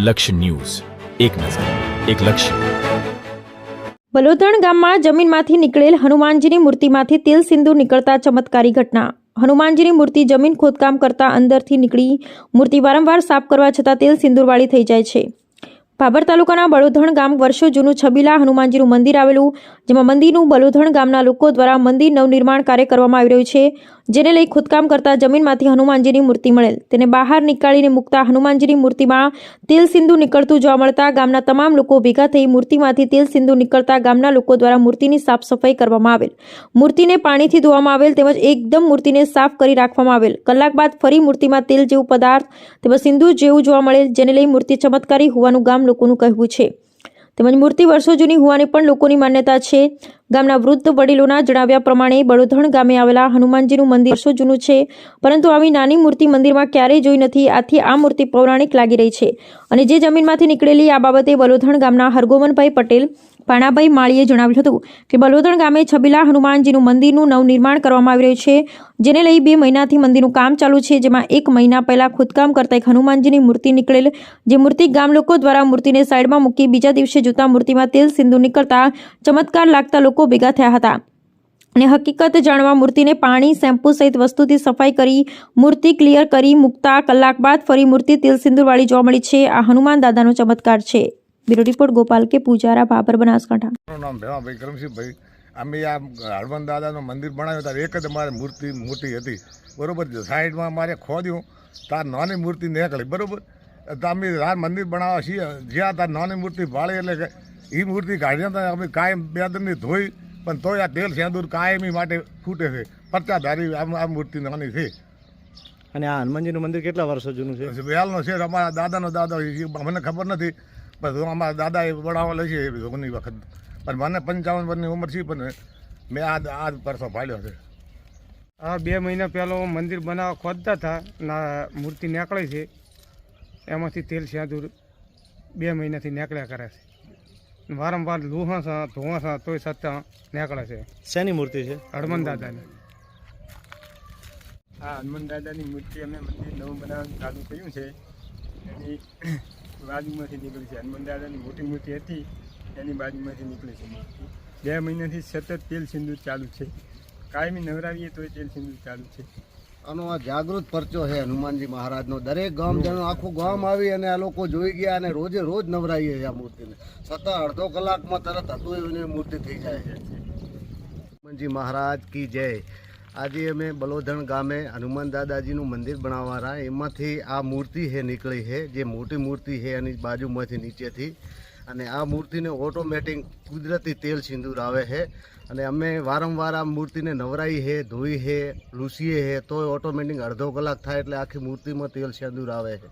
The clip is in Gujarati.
લક્ષ્ય ન્યૂઝ, એક નજર, એક લક્ષ્ય. બલોધણ ગામમાં જમીનમાંથી નીકળેલ હનુમાનજીની મૂર્તિમાંથી તેલ સિંદૂર નીકળતા ચમત્કારી ઘટના. હનુમાનજીની મૂર્તિ જમીન ખોદકામ કરતા અંદરથી નીકળી મૂર્તિ વારંવાર સાફ કરવા છતાં તેલ સિંદૂરવાળી થઈ જાય છે. ભાભર તાલુકાના બલોધણ ગામ વર્ષો જૂનું છબીલા હનુમાનજીનું મંદિર આવેલું, જેમાં મંદિરનું બલોધણ ગામના લોકો દ્વારા મંદિર નવનિર્માણ કાર્ય કરવામાં આવી રહ્યું છે, જેને લઈ ખોદકામ કરતા જમીનમાંથી હનુમાનજીની મૂર્તિ મળેલ તેને બહાર નીકાળીને મૂકતા હનુમાનજીની મૂર્તિમાં તેલ સિંદૂર નીકળતું જોવા મળતા ગામના તમામ લોકો ભેગા થઈ મૂર્તિમાંથી તેલ સિંદૂર નીકળતા ગામના લોકો દ્વારા મૂર્તિની સાફ સફાઈ કરવામાં આવેલ, મૂર્તિને પાણીથી ધોવામાં આવેલ તેમજ એકદમ મૂર્તિને સાફ કરી રાખવામાં આવેલ. કલાક બાદ ફરી મૂર્તિમાં તેલ જેવું પદાર્થ તેમજ સિંદૂર જેવું જોવા મળેલ, જેને લઈ મૂર્તિ ચમત્કારી હોવાનું ગામ લોકોનું કહેવું છે. તેમજ મૂર્તિ વર્ષો જૂની હોવાની પણ લોકોની માન્યતા છે. ગામના વૃદ્ધ વડીલોના જણાવ્યા પ્રમાણે બલોધણ ગામે આવેલા હનુમાનજીનું મંદિર વર્ષો જૂનું છે, પરંતુ આવી નાની મૂર્તિ મંદિરમાં ક્યારેય જોઈ નથી. આથી આ મૂર્તિ પૌરાણિક લાગી રહી છે અને જે જમીનમાંથી નીકળેલી આ બાબતે બલોધણ ગામના હરગોવનભાઈ પટેલ પાણાભાઈ માળીએ જણાવ્યું હતું કે બલોધણ ગામે છબીલા હનુમાનજીનું મંદિરનું નવનિર્માણ કરવામાં આવી રહ્યું છે, જેને લઈ 2 મહિનાથી મંદિરનું કામ ચાલુ છે, જેમાં 1 મહિના પહેલા ખોદકામ કરતા એક હનુમાનજીની મૂર્તિ નીકળેલ, જે મૂર્તિ ગામ લોકો દ્વારા મૂર્તિને સાઈડમાં મૂકી બીજા દિવસે જોતા મૂર્તિમાં તેલ સિંદૂર નીકળતા ચમત્કાર લાગતા લોકો ભેગા થયા હતા અને હકીકત જાણવા મૂર્તિને પાણી, શેમ્પૂ સહિત વસ્તુથી સફાઈ કરી મૂર્તિ ક્લિયર કરી મૂકતા કલાક બાદ ફરી મૂર્તિ તેલ સિંદૂરવાળી જોવા મળી છે. આ હનુમાન દાદાનો ચમત્કાર છે. બ્યુરો રિપોર્ટ ગોપાલ કે પૂજારા, ભાભર, બનાસકાંઠા. મારું નામ ભેમાભાઈ કરમસિંહભાઈ. અમે આ હનુમાન દાદાનું મંદિર બનાવ્યું ત્યારે એક જ અમારે મૂર્તિ મોટી હતી, બરાબર. સાઈડમાં અમારે ખોદ્યું તાર નાની મૂર્તિ નીકળી, બરાબર. તો અમે આ મંદિર બનાવવા છીએ જ્યાં તાર નાની મૂર્તિ ભાળે એટલે કે એ મૂર્તિ કાઢીને અમે કાયમ 2 દિનની ધોઈ, પણ તોય આ તેલ સેંદૂર કાયમી માટે ફૂટે છે. પચાધારી આ મૂર્તિ નાની છે. અને આ હનુમાનજીનું મંદિર કેટલા વર્ષો જૂનું છે? વહેલનો છે, અમારા દાદાનો દાદા, મને ખબર નથી, પણ અમારા દાદાએ બનાવવા લે છે ઘણી વખત. પણ મને 55 વર્ષની ઉંમર છે, પણ મેં આ પરસો ભાળ્યો છે. હા, 2 મહિના પહેલાં મંદિર બનાવવા ખોદતા હતા, મૂર્તિ નીકળે છે, એમાંથી તેલ સિંદૂર 2 મહિનાથી નીકળ્યા કરે છે. વારંવાર લુહાસા ધોવાસા તોય છતાં નીકળે છે. શેની મૂર્તિ છે? હનુમાન દાદાની. હા, હનુમાન દાદાની મૂર્તિ અમે મંદિર નવું બનાવવાનું ચાલુ કર્યું છે, એની બાજુમાંથી નીકળી છે. હનુમાન દાદાની મોટી મૂર્તિ હતી, એની બાજુમાંથી નીકળી છે મૂર્તિ. 2 મહિનાથી સતત તેલ સિંદૂર ચાલુ છે. કાયમી નવરાવીએ તોય તેલ સિંદૂર ચાલુ છે. આનો આ જાગૃત પરચો છે હનુમાનજી મહારાજનો. દરેક ગામજનો આખું ગામ આવી અને આ લોકો જોઈ ગયા અને રોજે રોજ નવરાઈએ છે આ મૂર્તિને. સતત અડધો કલાકમાં તરત હતું એની મૂર્તિ થઈ જાય છે. હનુમાનજી મહારાજ કી જય. આજે અમે બલોધણ ગામે હનુમાન દાદાજીનું મંદિર બનાવવાના, એમાંથી આ મૂર્તિ છે નીકળી છે, જે મોટી મૂર્તિ છે એની બાજુમાંથી નીચેથી. અને આ મૂર્તિને ઓટોમેટિક કુદરતી તેલ સિંદૂર આવે છે અને અમે વારંવાર આ મૂર્તિને નવરાઈ છે, ધોઈ છે, લૂસીએ છે, તો ઓટોમેટિક અડધો કલાક થાય એટલે આખી મૂર્તિમાં તેલ સિંદૂર આવે છે.